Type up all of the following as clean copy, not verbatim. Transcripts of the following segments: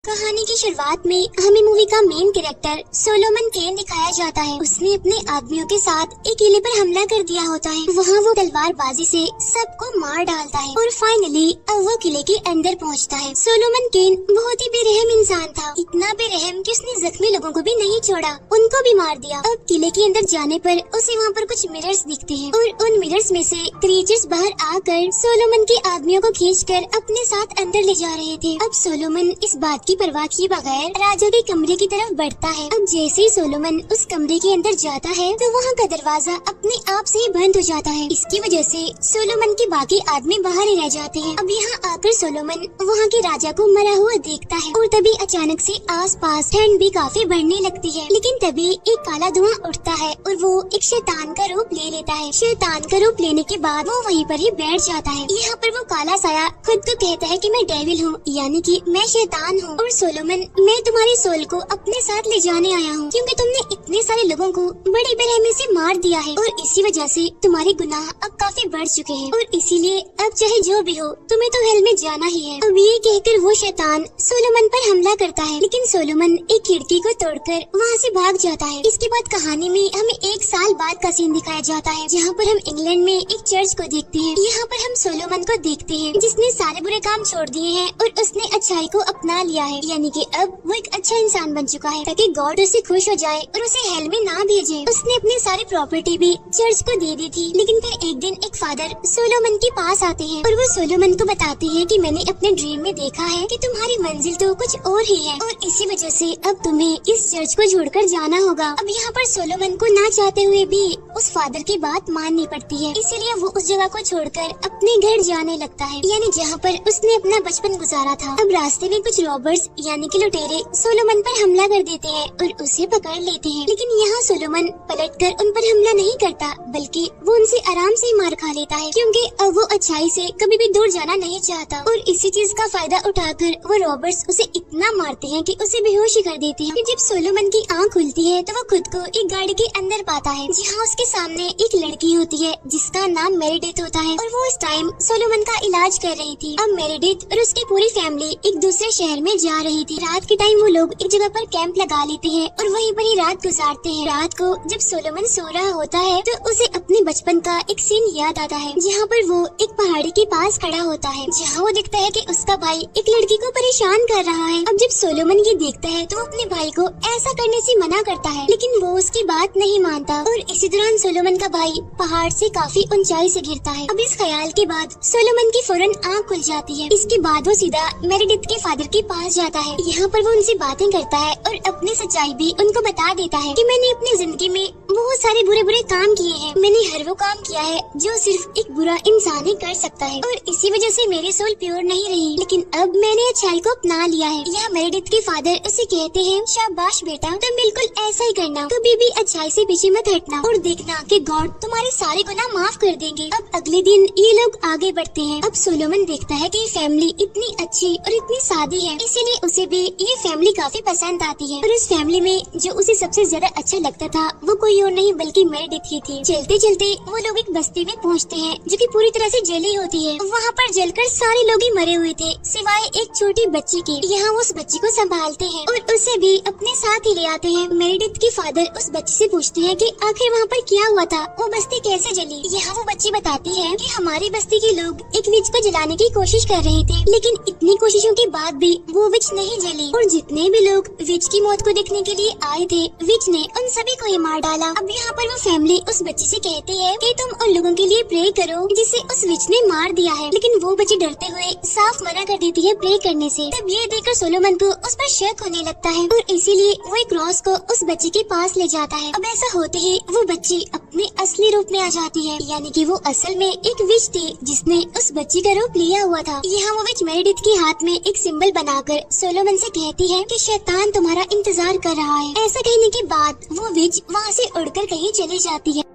कहानी की शुरुआत में हमें मूवी का मेन कैरेक्टर सोलोमन केन दिखाया जाता है। उसने अपने आदमियों के साथ एक किले पर हमला कर दिया होता है। वहाँ वो तलवारबाजी से सबको मार डालता है और फाइनली अब वो किले के अंदर पहुँचता है। सोलोमन केन बहुत ही बेरहम इंसान था, इतना बेरहम कि उसने जख्मी लोगों को भी नहीं छोड़ा, उनको भी मार दिया। अब किले के अंदर जाने पर उसे वहाँ पर कुछ मिरर्स दिखते हैं और उन मिरर्स में से क्रीचर्स बाहर आकर सोलोमन के आदमियों को खींचकर अपने साथ अंदर ले जा रहे थे। अब सोलोमन इस बात की परवाह किए बगैर राजा के कमरे की तरफ बढ़ता है। अब जैसे ही सोलोमन उस कमरे के अंदर जाता है तो वहाँ का दरवाजा अपने आप से ही बंद हो जाता है। इसकी वजह से सोलोमन के बाकी आदमी बाहर ही रह जाते हैं। अब यहाँ आकर सोलोमन वहाँ के राजा को मरा हुआ देखता है और तभी अचानक से आसपास ठंड भी काफी बढ़ने लगती है। लेकिन तभी एक काला धुआं उठता है और वो एक शैतान का रूप ले लेता है। शैतान का रूप लेने के बाद वो वहीं पर ही बैठ जाता है। यहाँ पर वो काला साया खुद को कहता है कि मैं डेविल हूँ, यानी कि मैं शैतान हूँ, और सोलोमन मैं तुम्हारी सोल को अपने साथ ले जाने आया हूँ क्योंकि तुमने इतने सारे लोगों को बड़ी बेरहमी से मार दिया है और इसी वजह से तुम्हारे गुनाह अब काफी बढ़ चुके हैं और इसीलिए अब चाहे जो भी हो तुम्हें तो हेल में जाना ही है। अब ये कहकर वो शैतान सोलोमन पर हमला करता है, लेकिन सोलोमन एक खिड़की को तोड़कर वहाँ से भाग जाता है। इसके बाद कहानी में हमें 1 साल बाद का सीन दिखाया जाता है जहाँ पर हम इंग्लैंड में एक चर्च को देखते हैं। यहाँ पर हम सोलोमन को देखते हैं जिसने सारे बुरे काम छोड़ दिए हैं और उसने अच्छाई को अपना लिया है, यानी कि अब वो एक अच्छा इंसान बन चुका है ताकि गॉड उससे खुश हो जाए और उसे हेल में ना भेजे। उसने अपनी सारी प्रॉपर्टी भी चर्च को दे दी थी, लेकिन फिर एक दिन एक फादर सोलोमन के पास आते हैं और वो सोलोमन को बताते हैं कि मैंने अपने ड्रीम में देखा है कि तुम्हारी मंजिल तो कुछ और ही है और इसी वजह से अब तुम्हें इस चर्च को छोड़कर जाना होगा। अब यहाँ पर सोलोमन को ना चाहते हुए भी उस फादर की बात माननी पड़ती है, इसीलिए वो उस जगह को छोड़कर अपने घर जाने लगता है, यानी जहाँ पर उसने अपना बचपन गुजारा था। अब रास्ते में कुछ रॉबर्स यानी कि लुटेरे सोलोमन पर हमला कर देते हैं और उसे पकड़ लेते हैं, लेकिन यहाँ सोलोमन पलटकर उन पर हमला नहीं करता बल्कि वो उनसे आराम से मार खा लेता है क्योंकि अब वो अच्छाई से कभी भी दूर जाना नहीं चाहता। और इसी चीज का फायदा उठाकर वो रॉबर्स उसे इतना मारते हैं कि उसे बेहोश कर देते हैं। जब सोलोमन की आँख खुलती है तो वो खुद को एक गाड़ी के अंदर पाता है जहाँ उसके सामने एक लड़की होती है जिसका नाम मेरिडिथ होता है और वो उस टाइम सोलोमन का इलाज कर रही थी। अब मेरिडिथ और उसकी पूरी फैमिली एक दूसरे शहर में जा रही थी। रात के टाइम वो लोग एक जगह पर कैंप लगा लेते हैं और वहीं पर ही रात गुजारते हैं। रात को जब सोलोमन सो रहा होता है तो उसे अपने बचपन का एक सीन याद आता है जहाँ पर वो एक पहाड़ी के पास खड़ा होता है जहाँ वो देखता है कि उसका भाई एक लड़की को परेशान कर रहा है। अब जब सोलोमन ये देखता है तो वो अपने भाई को ऐसा करने से मना करता है, लेकिन वो उसकी बात नहीं मानता और इसी दौरान सोलोमन का भाई पहाड़ से काफी ऊंचाई से गिरता है। अब इस ख्याल के बाद सोलोमन की फौरन आँख खुल जाती है। इसके बाद वो सीधा मेरिडिथ के फादर के पास जाता है। यहाँ पर वो उनसे बातें करता है और अपनी सच्चाई भी उनको बता देता है कि मैंने अपनी जिंदगी में बहुत सारे बुरे बुरे काम किए हैं। मैंने हर वो काम किया है जो सिर्फ एक बुरा इंसान ही कर सकता है और इसी वजह से मेरी सोल प्योर नहीं रही, लेकिन अब मैंने अच्छाई को अपना लिया है। यहाँ मेरिडिथ के फादर उसे कहते हैं शाबाश बेटा, तुम बिल्कुल ऐसा ही करना, कभी भी अच्छाई से पीछे मत हटना और देखना कि गॉड तुम्हारे सारे गुनाह माफ कर देंगे। अब अगले दिन ये लोग आगे बढ़ते हैं। अब सोलोमन देखता है कि फैमिली इतनी अच्छी और इतनी सादी है, इसीलिए उसे भी ये फैमिली काफी पसंद आती है और उस फैमिली में जो उसे सबसे ज्यादा अच्छा लगता था वो कोई और नहीं बल्कि मेरिडिथ ही थी। चलते चलते वो लोग एक बस्ती में पहुँचते हैं जो कि पूरी तरह से जली होती है। वहाँ पर जलकर सारे लोग ही मरे हुए थे सिवाय एक छोटी बच्ची के। यहाँ वो उस बच्ची को संभालते हैं और उसे भी अपने साथ ही ले आते हैं। मेरिडिथ के फादर उस बच्ची से पूछते हैं कि आखिर वहाँ पर क्या हुआ था, वो बस्ती कैसे जली। यहाँ वो बच्ची बताती है कि हमारी बस्ती के लोग एक विच को जलाने की कोशिश कर रहे थे, लेकिन इतनी कोशिशों के बाद भी वो विच नहीं जली और जितने भी लोग विच की मौत को देखने के लिए आए थे विच ने उन सभी को ही मार डाला। अब यहाँ पर वो फैमिली उस बच्ची से कहती है कि तुम उन लोगों के लिए प्रे करो जिसे उस विच ने मार दिया है, लेकिन वो बच्ची डरते हुए साफ मना कर देती है प्रे करने से। तब ये देखकर सोलोमन को उस पर शक होने लगता है और इसीलिए वो एक क्रॉस को उस बच्ची के पास ले जाता है। अब ऐसा होते ही वो बच्ची अपने असली रूप में आ जाती है, यानी कि वो असल में एक विच थी जिसने उस बच्ची का रूप लिया हुआ था। यहाँ वो विच मेरिडिथ के हाथ में एक सिंबल बनाकर सोलोमन से कहती है कि शैतान तुम्हारा इंतजार कर रहा है। ऐसा कहने के बाद वो विच वहाँ से उड़कर कहीं चली जाती है।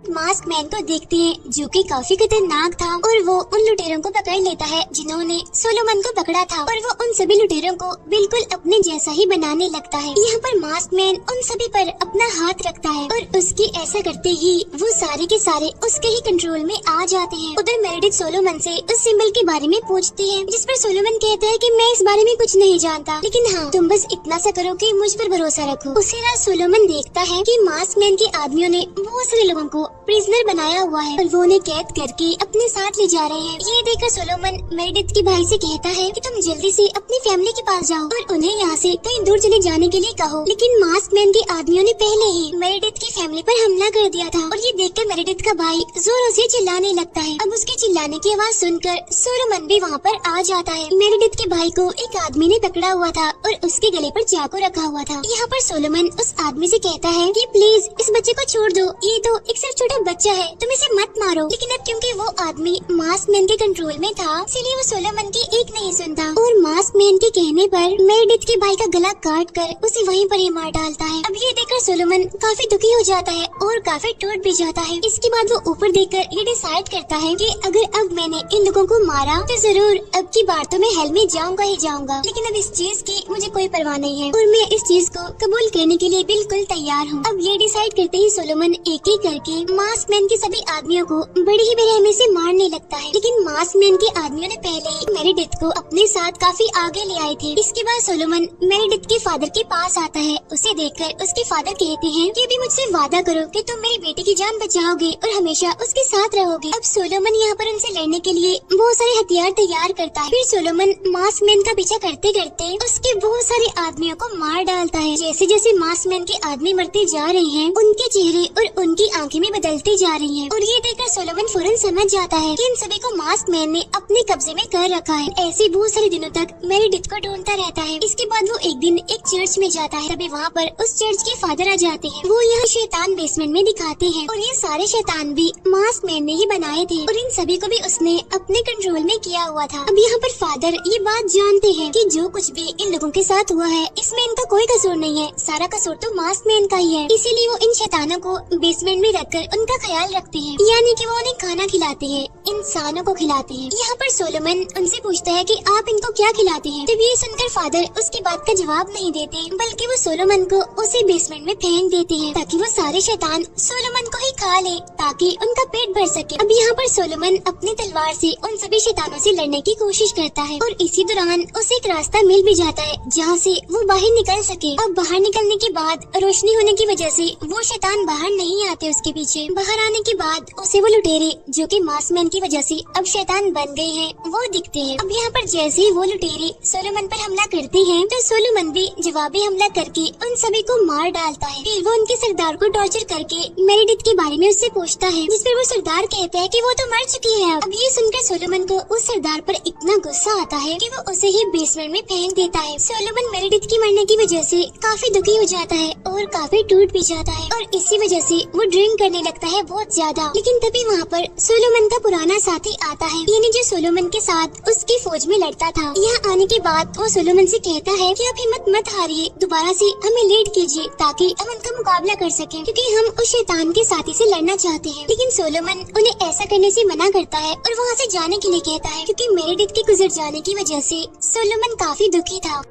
एक मास्क मैन को देखते हैं जो कि काफी खतरनाक था और वो उन लुटेरों को पकड़ लेता है जिन्होंने सोलोमन को पकड़ा था और वो उन सभी लुटेरों को बिल्कुल अपने जैसा ही बनाने लगता है। यहाँ पर मास्क मैन उन सभी पर अपना हाथ रखता है और उसके ऐसा करते ही वो सारे के सारे उसके ही कंट्रोल में आ जाते हैं। उधर मेरेडिथ सोलोमन से उस सिंबल के बारे में पूछती है, जिस पर सोलोमन कहता है कि मैं इस बारे में कुछ नहीं जानता, लेकिन हाँ तुम बस इतना सा करो कि मुझ पर भरोसा रखो। उसी रात सोलोमन देखता है कि मास्क मैन के आदमियों ने बहुत सारे लोगों को प्रिजनर बनाया हुआ है और वो उन्हें कैद करके अपने साथ ले जा रहे हैं। ये देखकर सोलोमन मेरेडिथ के भाई से कहता है कि तुम जल्दी से अपनी फैमिली के पास जाओ और उन्हें यहाँ से कहीं दूर चले जाने के लिए कहो। लेकिन मास्क मैन के आदमियों ने पहले ही मेरेडिथ की फैमिली पर हमला कर दिया था और ये देखकर मेरेडिथ का भाई जोरों से चिल्लाने लगता है। अब उसके चिल्लाने की आवाज सुनकर सोलोमन भी वहाँ पर आ जाता है। मेरेडिथ के भाई को एक आदमी ने पकड़ा हुआ था और उसके गले पर चाकू रखा हुआ था। यहाँ पर सोलोमन उस आदमी से कहता है कि प्लीज इस बच्चे को छोड़ दो, ये तो एक सिर्फ छोटा बच्चा है, तुम इसे मत मारो। लेकिन अब क्योंकि वो आदमी मास्क मैन के कंट्रोल में था, इसलिए वो सोलोमन की एक नहीं सुनता और मास्क मैन के कहने पर मेरेडिथ के भाई का गला काट कर उसे वहीं पर ही मार डालता है। अब ये देखकर सोलोमन काफी दुखी हो जाता है और काफी टूट भी जाता है। इसके बाद वो ऊपर देखकर ये डिसाइड करता है कि अगर अब मैंने इन लोगों को मारा तो जरूर अब की बार तो मैं हेल में जाऊंगा ही जाऊंगा, लेकिन अब इस चीज की मुझे कोई परवाह नहीं है और मैं इस चीज को कबूल करने के लिए बिल्कुल तैयार हूँ। अब ये डिसाइड करते ही सोलोमन एक एक करके मास्क मैन के सभी आदमियों को बड़ी ही बेरहमी से मारने लगता है। लेकिन मास्क मैन के आदमियों ने पहले ही मेरेडिथ को अपने साथ काफी आगे ले आए थे। इसके बाद सोलोमन मेरेडिथ के फादर के पास आता है। उसे देखकर उसके फादर कहते हैं कि अभी मुझसे वादा करो कि तुम मेरी बेटी की जान बचाओगे और हमेशा उसके साथ रहोगे। अब सोलोमन यहाँ पर उनसे लड़ने के लिए बहुत सारे हथियार तैयार करता है। फिर सोलोमन मास्क मैन का पीछा करते करते उसके बहुत सारे आदमियों को मार डालता है। जैसे जैसे मास्क मैन के आदमी मरते जा रहे हैं, उनके चेहरे और उनकी आंखें भी बदलती जा रही हैं। और ये देखकर सोलोमन फौरन समझ जाता है कि इन सभी को मास्क मैन ने अपने कब्जे में कर रखा है। ऐसे बहुत सारे दिनों तक मेरेडिथ को ढूंढता रहता है। इसके बाद वो एक दिन एक चर्च में जाता है। तभी वहाँ पर उस चर्च के फादर आ जाते हैं। वो यहाँ शैतान बेसमेंट में दिखाते हैं और ये सारे शैतान भी मास्क मैन ने ही बनाए थे और इन सभी को भी उसने अपने कंट्रोल में किया हुआ था। अब यहाँ पर फादर ये बात जानते हैं कि जो कुछ भी इन लोगों के साथ हुआ है इसमें इनका कोई कसूर नहीं है, सारा कसूर तो मास्क मैन का ही है। इसीलिए वो इन शैतानों को बेसमेंट में रखकर उनका ख्याल रखते हैं, यानी कि वो उन्हें खाना खिलाते हैं, इंसानों को खिलाते हैं। यहाँ पर सोलोमन उनसे पूछता है कि आप इनको क्या खिलाते हैं। तब ये सुनकर फादर उसकी बात का जवाब नहीं देते, बल्कि वो सोलोमन को उसी बेसमेंट में फेंक देते हैं ताकि वो सारे शैतान सोलोमन को ही खा ले ताकि उनका पेट भर सके। अब यहाँ पर सोलोमन अपनी तलवार से उन सभी शैतानों से लड़ने की कोशिश करता है और इसी दौरान उसे एक रास्ता मिल भी जाता है जहाँ से वो बाहर निकल सके। अब बाहर निकलने के बाद रोशनी होने की वजह से वो शैतान बाहर नहीं आते उसके पीछे। बाहर आने के बाद उसे वो लुटेरे जो कि मास्क मैन की वजह से अब शैतान बन गए हैं वो दिखते हैं। अब यहाँ पर जैसे ही वो लुटेरे सोलोमन पर हमला करते हैं तो सोलोमन भी जवाबी हमला करके उन सभी को मार डालता है। फिर वो उनके सरदार को टॉर्चर करके मेरेडिथ के बारे में उससे पूछता है, जिस पर वो सरदार कहता है कि वो तो मर चुकी है। अब ये सुनकर सोलोमन को उस सरदार पर इतना गुस्सा आता है कि वो उसे ही बेसमेंट में फेंक देता है। सोलोमन मेरेडिथ की मरने की वजह से काफी दुखी हो जाता है और काफी टूट भी जाता है और इसी वजह से वो ड्रिंक करने लगता है बहुत ज्यादा। लेकिन तभी वहाँ पर सोलोमन का पुराना साथी आता है, यानी जो सोलोमन के साथ उसकी फौज में लड़ता था। यहाँ आने के बाद वो सोलोमन से कहता है कि आप हिम्मत मत हारिए, दोबारा से हमें लीड कीजिए ताकि हम उनका मुकाबला कर सकें, क्योंकि हम उस शैतान के साथी से लड़ना चाहते हैं। लेकिन सोलोमन उन्हें ऐसा करने से मना करता है और वहाँ से जाने के लिए कहता है, क्योंकि मेरेडिथ के गुजर जाने की वजह से सोलोमन काफी दुखी था।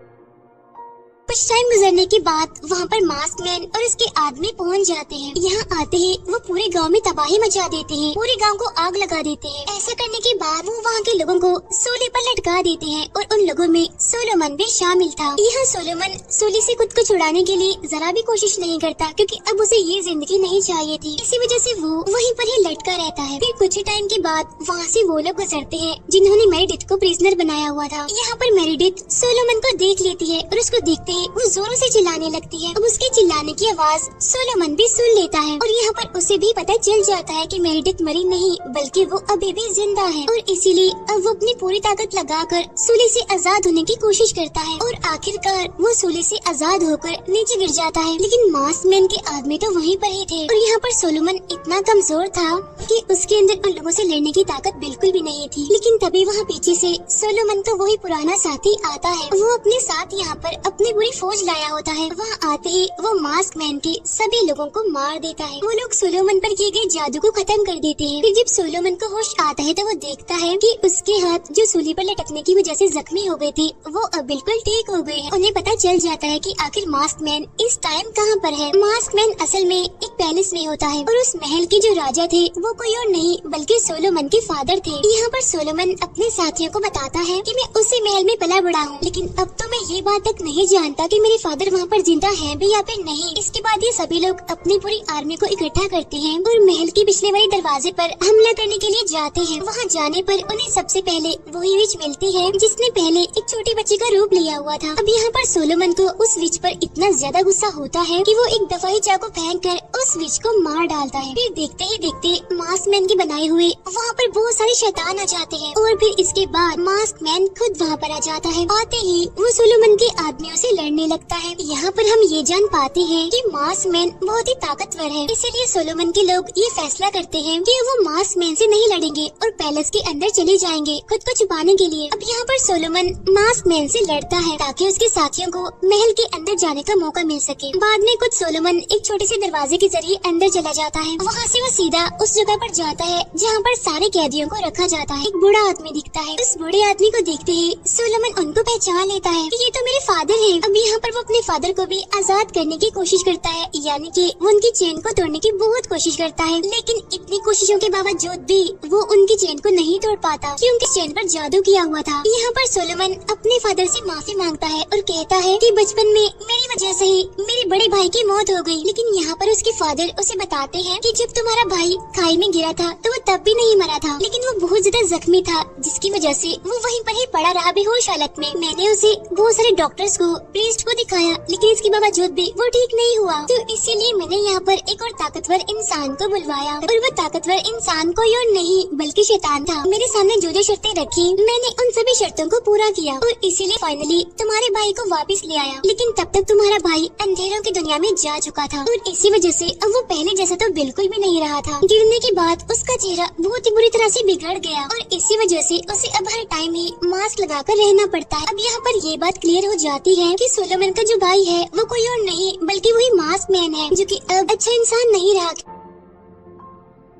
कुछ टाइम गुजरने के बाद वहाँ पर मास्क मैन और उसके आदमी पहुँच जाते हैं। यहाँ आते ही वो पूरे गांव में तबाही मचा देते हैं, पूरे गांव को आग लगा देते हैं। ऐसा करने के बाद वो वहाँ के लोगों को सूली पर लटका देते हैं और उन लोगों में सोलोमन भी शामिल था। यहाँ सोलोमन सूली से खुद को छुड़ाने के लिए जरा भी कोशिश नहीं करता, क्योंकि अब उसे ये जिंदगी नहीं चाहिए थी। इसी वजह से वो वहीं पर ही लटका रहता है। फिर कुछ ही टाइम के बाद वहाँ से वो लोग गुजरते हैं जिन्होंने मेरेडिथ को प्रिजनर बनाया हुआ था। यहाँ पर मेरेडिथ सोलोमन को देख लेती है और उसको देखते वो जोरों से चिल्लाने लगती है। अब उसके चिल्लाने की आवाज सोलोमन भी सुन लेता है और यहाँ पर उसे भी पता चल जाता है कि मेरेडिथ मरी नहीं बल्कि वो अभी भी जिंदा है और इसीलिए अब वो अपनी पूरी ताकत लगाकर सूली से आजाद होने की कोशिश करता है और आखिरकार वो सूली से आजाद होकर नीचे गिर जाता है। लेकिन मास्क मैन के आदमी तो वहीं पर ही थे और यहाँ पर सोलोमन इतना कमजोर था कि उसके अंदर उन लोगों से लड़ने की ताकत बिल्कुल भी नहीं थी। लेकिन तभी वहाँ पीछे से सोलोमन का वही पुराना साथी आता है। वो अपने साथ यहाँ पर अपनी पूरी फौज लाया होता है। वहाँ आते ही वो मास्क मैन के सभी लोगों को मार देता है। वो लोग सोलोमन पर किए गए जादू को खत्म कर देते हैं। फिर जब सोलोमन को होश आता है तो वो देखता है कि उसके हाथ जो सूली पर लटकने की वजह से जख्मी हो गए थे वो अब बिल्कुल ठीक हो गए हैं। उन्हें पता चल जाता है कि आखिर मास्क मैन इस टाइम कहाँ पर है। मास्क मैन असल में एक पैलेस में होता है और उस महल के जो राजा थे वो कोई और नहीं बल्कि सोलोमन के फादर थे। यहाँ पर सोलोमन अपने साथियों को बताता है कि मैं उसी महल में पला बड़ा हूँ, लेकिन अब तो मैं ये बात तक नहीं जानता कि मेरे फादर वहाँ पर जिंदा हैं भी या फिर नहीं। इसके बाद ये सभी लोग अपनी पूरी आर्मी को इकट्ठा करते हैं और महल के पिछले वाले दरवाजे पर हमला करने के लिए जाते हैं। वहाँ जाने पर उन्हें सबसे पहले वही विच मिलती है जिसने पहले एक छोटी बच्ची का रूप लिया हुआ था। अब यहाँ पर सोलोमन को उस विच पर इतना ज्यादा गुस्सा होता है कि वो एक दवाई चाकू फेंक कर उस विच को मार डालता है। फिर देखते ही देखते मास्क मैन के बनाए हुए वहाँ पर बहुत सारे शैतान आ जाते हैं और फिर इसके बाद मास्क मैन खुद वहाँ पर आ जाता है। आते ही वो सोलोमन के आदमियों से लड़ने लगता है। यहाँ पर हम ये जान पाते हैं कि मास्क मैन बहुत ही ताकतवर है, इसीलिए सोलोमन के लोग ये फैसला करते हैं कि वो मास्क मैन से नहीं लड़ेंगे और पैलेस के अंदर चले जाएंगे खुद को छुपाने के लिए। अब यहाँ पर सोलोमन मास्क मैन से लड़ता है ताकि उसके साथियों को महल के अंदर जाने का मौका मिल सके। बाद में खुद सोलोमन एक छोटे से दरवाजे के जरिए अंदर चला जाता है। वहाँ से वो सीधा उस जगह पर जाता है जहाँ पर सारे कैदियों को रखा जाता है। एक बूढ़ा आदमी दिखता है। उस बूढ़े आदमी को देखते ही सोलोमन उनको पहचान लेता है कि ये तो मेरे फादर हैं। अब यहाँ पर वो अपने फादर को भी आजाद करने की कोशिश करता है, यानी कि वो उनकी चेन को तोड़ने की बहुत कोशिश करता है, लेकिन इतनी कोशिशों के बावजूद भी वो उनकी चेन को नहीं तोड़ पाता क्योंकि चेन पर जादू किया हुआ था। यहाँ पर सोलोमन अपने फादर से माफी मांगता है और कहता है कि बचपन में मेरी वजह से ही मेरे बड़े भाई की मौत हो गई। लेकिन यहाँ पर उसके फादर उसे बताते हैं कि जब तुम्हारा भाई खाई में गिरा था तो वो तब भी नहीं मरा था, लेकिन वो बहुत ज्यादा जख्मी था जिसकी वजह से वो वहीं पर ही पड़ा रहा बेहोश हालत में। मैंने उसे बहुत सारे डॉक्टर्स को, प्रीस्ट को दिखाया, लेकिन इसके बावजूद भी वो ठीक नहीं हुआ। तो इसीलिए मैंने यहाँ पर एक और ताकतवर इंसान को बुलवाया और वो ताकतवर इंसान कोई और नहीं बल्कि शैतान था। मेरे सामने जो जो शर्तें रखी मैंने उन सभी शर्तों को पूरा किया और इसीलिए फाइनली तुम्हारे भाई को वापस ले आया। लेकिन तब तक तुम्हारा भाई अंधेरों की दुनिया में जा चुका था और इसी वजह से अब वो पहले जैसा तो बिल्कुल भी नहीं रहा था। गिरने के बाद उसका चेहरा बहुत ही बुरी तरह से बिगड़ गया और इसी वजह से उसे अब हर टाइम ही मास्क लगाकर रहना पड़ता है। अब यहाँ पर ये बात क्लियर हो जाती है कि सोलोमन का जो भाई है वो कोई और नहीं बल्कि वही मास्क मैन है जो कि अब अच्छा इंसान नहीं रहा।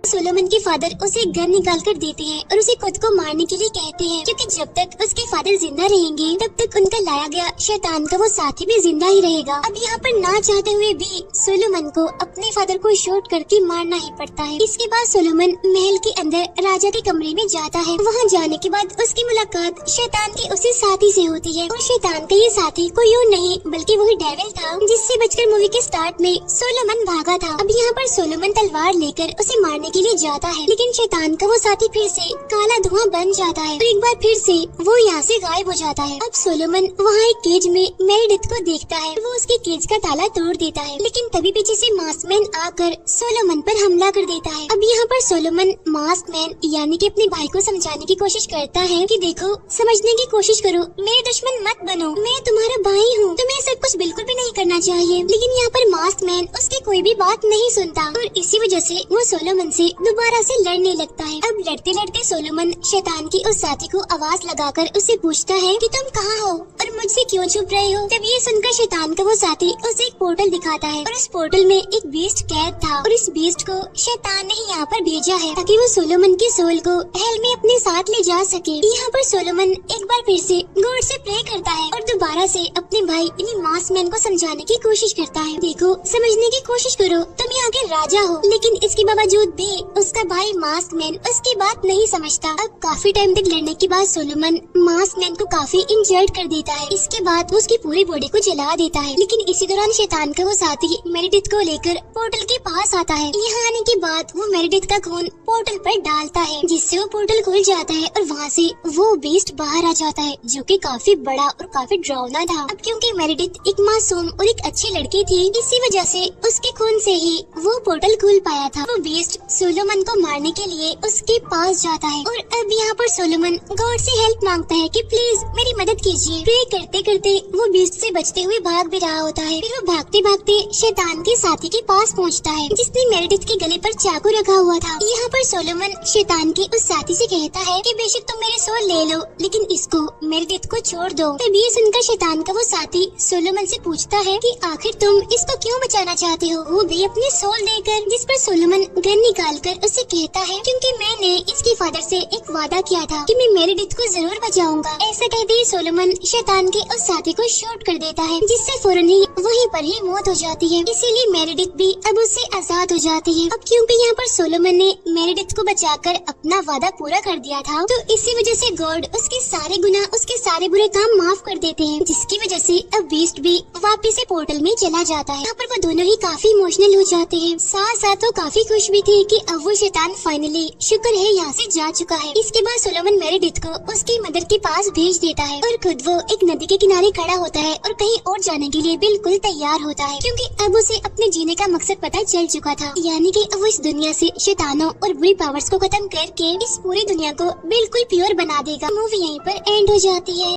सोलोमन के फादर उसे एक गन निकाल कर देते हैं और उसे खुद को मारने के लिए कहते हैं क्योंकि जब तक उसके फादर जिंदा रहेंगे तब तक उनका लाया गया शैतान का वो साथी भी जिंदा ही रहेगा। अब यहाँ पर ना चाहते हुए भी सोलोमन को अपने फादर को शूट करके मारना ही पड़ता है। इसके बाद सोलोमन महल के अंदर राजा के कमरे में जाता है। वहाँ जाने के बाद उसकी मुलाकात शैतान के उसी साथी से होती है और शैतान का ये साथी कोई और नहीं बल्कि वही डेविल था जिससे बचकर मूवी के स्टार्ट में सोलोमन भागा था। अब यहाँ पर सोलोमन तलवार लेकर उसे मारने के लिए जाता है, लेकिन शैतान का वो साथी फिर से काला धुआं बन जाता है और एक बार फिर से वो यहाँ से गायब हो जाता है। अब सोलोमन वहाँ एक केज में मेरिडिथ को देखता है, वो उसके केज का ताला तोड़ देता है, लेकिन तभी पीछे से मास्कमैन आकर सोलोमन पर हमला कर देता है। अब यहाँ पर सोलोमन मास्कमैन यानी कि अपने भाई को समझाने की कोशिश करता है कि देखो, समझने की कोशिश करो, मेरे दुश्मन मत बनो, मैं तुम्हारा भाई हूँ, तुम्हें सब कुछ बिल्कुल भी नहीं करना चाहिए। लेकिन यहाँ पर मास्कमैन उसकी कोई भी बात नहीं सुनता और इसी वजह से वो सोलोमन से दोबारा से लड़ने लगता है। अब लड़ते लड़ते सोलोमन शैतान की उस साथी को आवाज लगाकर उससे पूछता है कि तुम कहाँ हो और मुझसे क्यों छुप रहे हो। जब ये सुनकर शैतान का वो साथी उसे एक पोर्टल दिखाता है और उस पोर्टल में एक बीस्ट कैद था और इस बीस्ट को शैतान ने ही यहाँ पर भेजा है ताकि वो सोलोमन की सोल को हेल में अपने साथ ले जा सके। यहाँ पर सोलोमन एक बार फिर से गॉड से प्रे करता है और दोबारा से अपने भाई यानी मास्कमैन को समझाने की कोशिश करता है, देखो, समझने की कोशिश करो, तुम यहाँ के राजा हो। लेकिन इसके बावजूद भी उसका भाई मास्कमैन उसकी बात नहीं समझता। अब काफी टाइम तक लड़ने के बाद सोलोमन मास्कमैन को काफी इंजर्ड कर देता है। इसके बाद वो उसकी पूरी बॉडी को जला देता है, लेकिन इसी दौरान शैतान का वो साथी मेरिडिथ को लेकर पोर्टल के पास आता है। यहाँ आने के बाद वो मेरिडिथ का खून पोर्टल पर डालता है जिससे वो पोर्टल खुल जाता है और वहाँ से वो बीस्ट बाहर आ जाता है जो कि काफी बड़ा और काफी डरावना था। अब क्योंकि मेरिडिथ एक मासूम और एक अच्छी लड़की थी, इसी वजह से उसके खून से ही वो पोर्टल खुल पाया था। वो बीस्ट सोलोमन को मारने के लिए उसके पास जाता है और अब यहाँ पर सोलोमन गॉड से हेल्प मांगता है कि प्लीज मेरी मदद कीजिए। प्रे करते करते करते वो बीस्ट से बचते हुए भाग भी रहा होता है। फिर वो भागते भागते शैतान के साथी के पास पहुंचता है जिसने मेरेडिथ के गले पर चाकू रखा हुआ था। यहाँ पर सोलोमन शैतान के उस साथी से कहता है कि बेशक तुम मेरे सोल ले लो लेकिन इसको मेरेडिथ को छोड़ दो। तभी ये सुनकर शैतान का वो साथी सोलोमन से पूछता है कि आखिर तुम इसको क्यों बचाना चाहते हो, वो भी अपने सोल देकर। जिस पर सोलोमन गन निकाल कर उससे कहता है क्योंकि मैंने इसके फादर से एक वादा किया था कि मैं मेरेडिथ को जरूर बचाऊंगा। ऐसा कहते ही सोलोमन शैतान के उस साथी को शूट कर देता है जिससे फौरन ही वहीं पर ही मौत हो जाती है। इसीलिए मेरेडिथ भी अब उससे आजाद हो जाती है। अब क्योंकि यहाँ पर सोलोमन ने मेरेडिथ को बचाकर अपना वादा पूरा कर दिया था तो इसी वजह से गॉड उसके सारे गुनाह, उसके सारे बुरे काम माफ कर देते हैं, जिसकी वजह से अब बीस्ट भी वापिस से पोर्टल में चला जाता है। यहाँ पर वो दोनों ही काफी इमोशनल हो जाते हैं। साथ साथ वो काफी खुश भी थे कि अब वो शैतान फाइनली शुक्र है यहाँ से जा चुका है। इसके बाद सोलोमन मेरेडिथ को उसकी मदर के पास भेज देता है और खुद वो एक नदी के किनारे खड़ा होता है और कहीं और जाने के लिए बिल्कुल तैयार होता है क्योंकि अब उसे अपने जीने का मकसद पता चल चुका था, यानी कि अब वो इस दुनिया से शैतानों और बुरी पावर्स को खत्म करके इस पूरी दुनिया को बिल्कुल प्योर बना देगा। मूवी यहीं पर एंड हो जाती है।